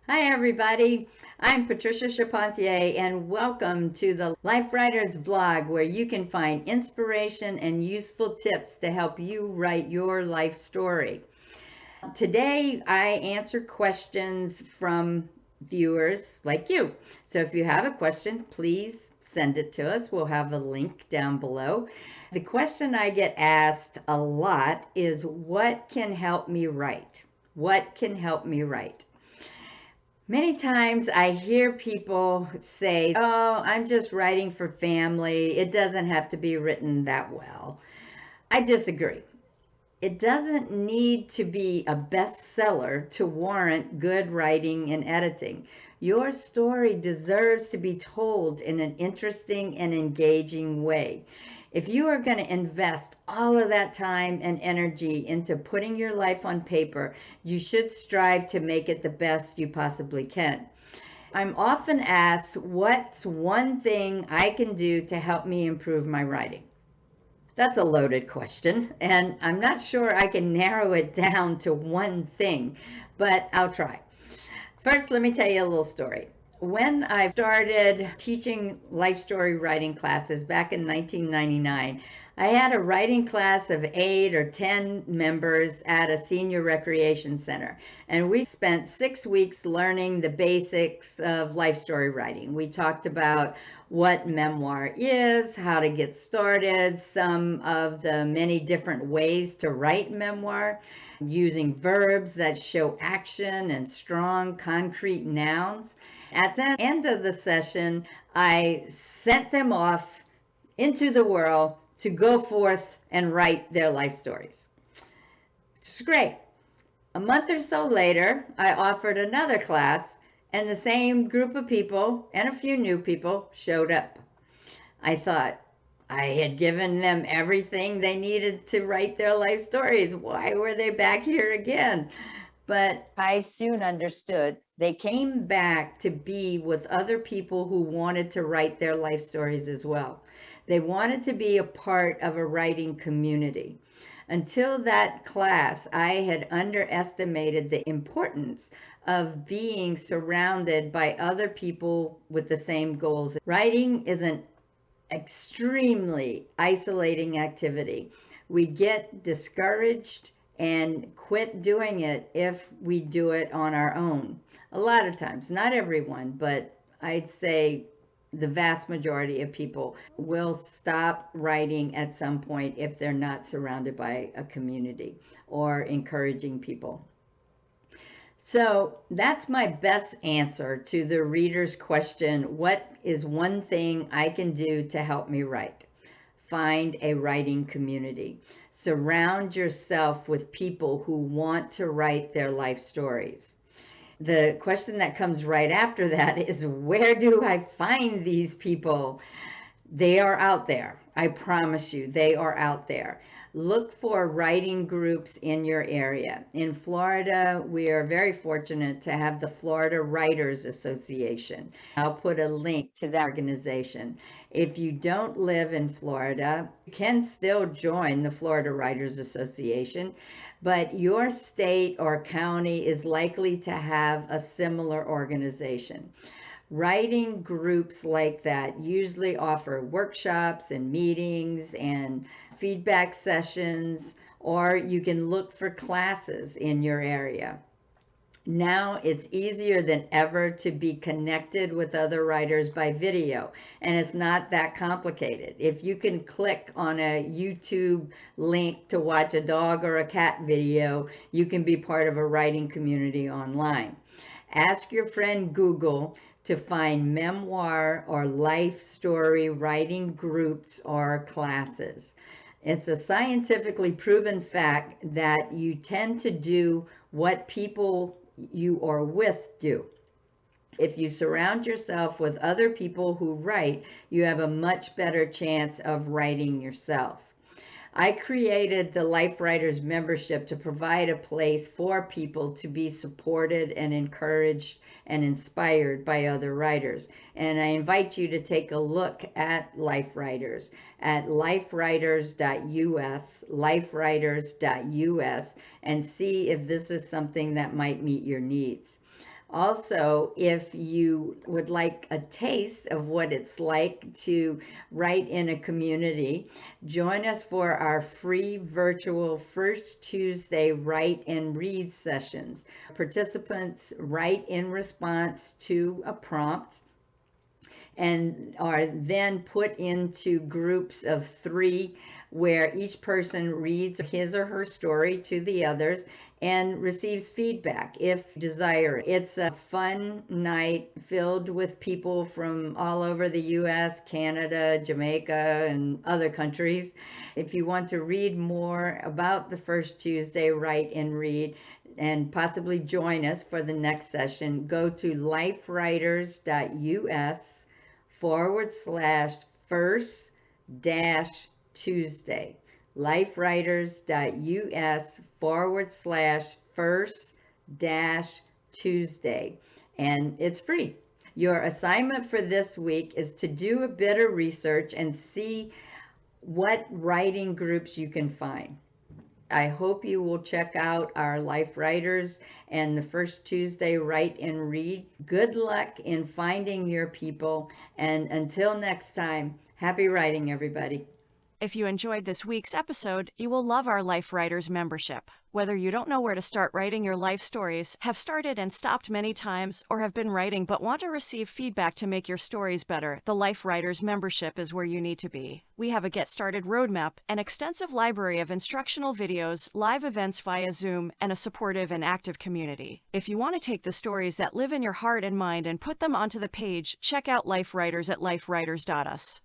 Hi, everybody. I'm Patricia Charpentier, and welcome to the Life Writers Vlog, where you can find inspiration and useful tips to help you write your life story. Today, I answer questions from viewers like you. So if you have a question, please send it to us. We'll have a link down below. The question I get asked a lot is, what can help me write? What can help me write? Many times I hear people say, "Oh, I'm just writing for family. It doesn't have to be written that well." I disagree. It doesn't need to be a bestseller to warrant good writing and editing. Your story deserves to be told in an interesting and engaging way. If you are going to invest all of that time and energy into putting your life on paper, you should strive to make it the best you possibly can. I'm often asked, what's one thing I can do to help me improve my writing? That's a loaded question, and I'm not sure I can narrow it down to one thing, but I'll try. First, let me tell you a little story. When I started teaching life story writing classes back in 1999, I had a writing class of 8 or 10 members at a senior recreation center. And we spent 6 weeks learning the basics of life story writing. We talked about what memoir is, how to get started, some of the many different ways to write memoir, using verbs that show action and strong, concrete nouns. At the end of the session, I sent them off into the world to go forth and write their life stories. It's great. A month or so later, I offered another class, and the same group of people and a few new people showed up. I thought, I had given them everything they needed to write their life stories. Why were they back here again? But I soon understood they came back to be with other people who wanted to write their life stories as well. They wanted to be a part of a writing community. Until that class, I had underestimated the importance of being surrounded by other people with the same goals. Writing is an extremely isolating activity. We get discouraged and quit doing it if we do it on our own. A lot of times, not everyone, but I'd say the vast majority of people will stop writing at some point if they're not surrounded by a community or encouraging people. So that's my best answer to the reader's question, what is one thing I can do to help me write? Find a writing community. Surround yourself with people who want to write their life stories. The question that comes right after that is, where do I find these people? They are out there. I promise you, they are out there. Look for writing groups in your area. In Florida, we are very fortunate to have the Florida Writers Association. I'll put a link to that organization. If you don't live in Florida, you can still join the Florida Writers Association, but your state or county is likely to have a similar organization. Writing groups like that usually offer workshops and meetings and feedback sessions, or you can look for classes in your area. Now it's easier than ever to be connected with other writers by video, and it's not that complicated. If you can click on a YouTube link to watch a dog or a cat video, you can be part of a writing community online. Ask your friend Google to find memoir or life story writing groups or classes. It's a scientifically proven fact that you tend to do what people you are with do. If you surround yourself with other people who write, you have a much better chance of writing yourself. I created the Life Writers membership to provide a place for people to be supported and encouraged and inspired by other writers. And I invite you to take a look at Life Writers at lifewriters.us, lifewriters.us, and see if this is something that might meet your needs. Also, if you would like a taste of what it's like to write in a community, join us for our free virtual First Tuesday Write and Read sessions. Participants write in response to a prompt and are then put into groups of 3 where each person reads his or her story to the others and receives feedback if desired. It's a fun night filled with people from all over the US, Canada, Jamaica, and other countries. If you want to read more about the First Tuesday Write and Read and possibly join us for the next session, go to lifewriters.us/first dash Tuesday. lifewriters.us/first dash Tuesday. And it's free. Your assignment for this week is to do a bit of research and see what writing groups you can find. I hope you will check out our Life Writers and the First Tuesday Write and Read. Good luck in finding your people. And until next time, happy writing, everybody. If you enjoyed this week's episode, you will love our Life Writers membership. Whether you don't know where to start writing your life stories, have started and stopped many times, or have been writing but want to receive feedback to make your stories better, the Life Writers membership is where you need to be. We have a Get Started roadmap, an extensive library of instructional videos, live events via Zoom, and a supportive and active community. If you want to take the stories that live in your heart and mind and put them onto the page, check out Life Writers at lifewriters.us.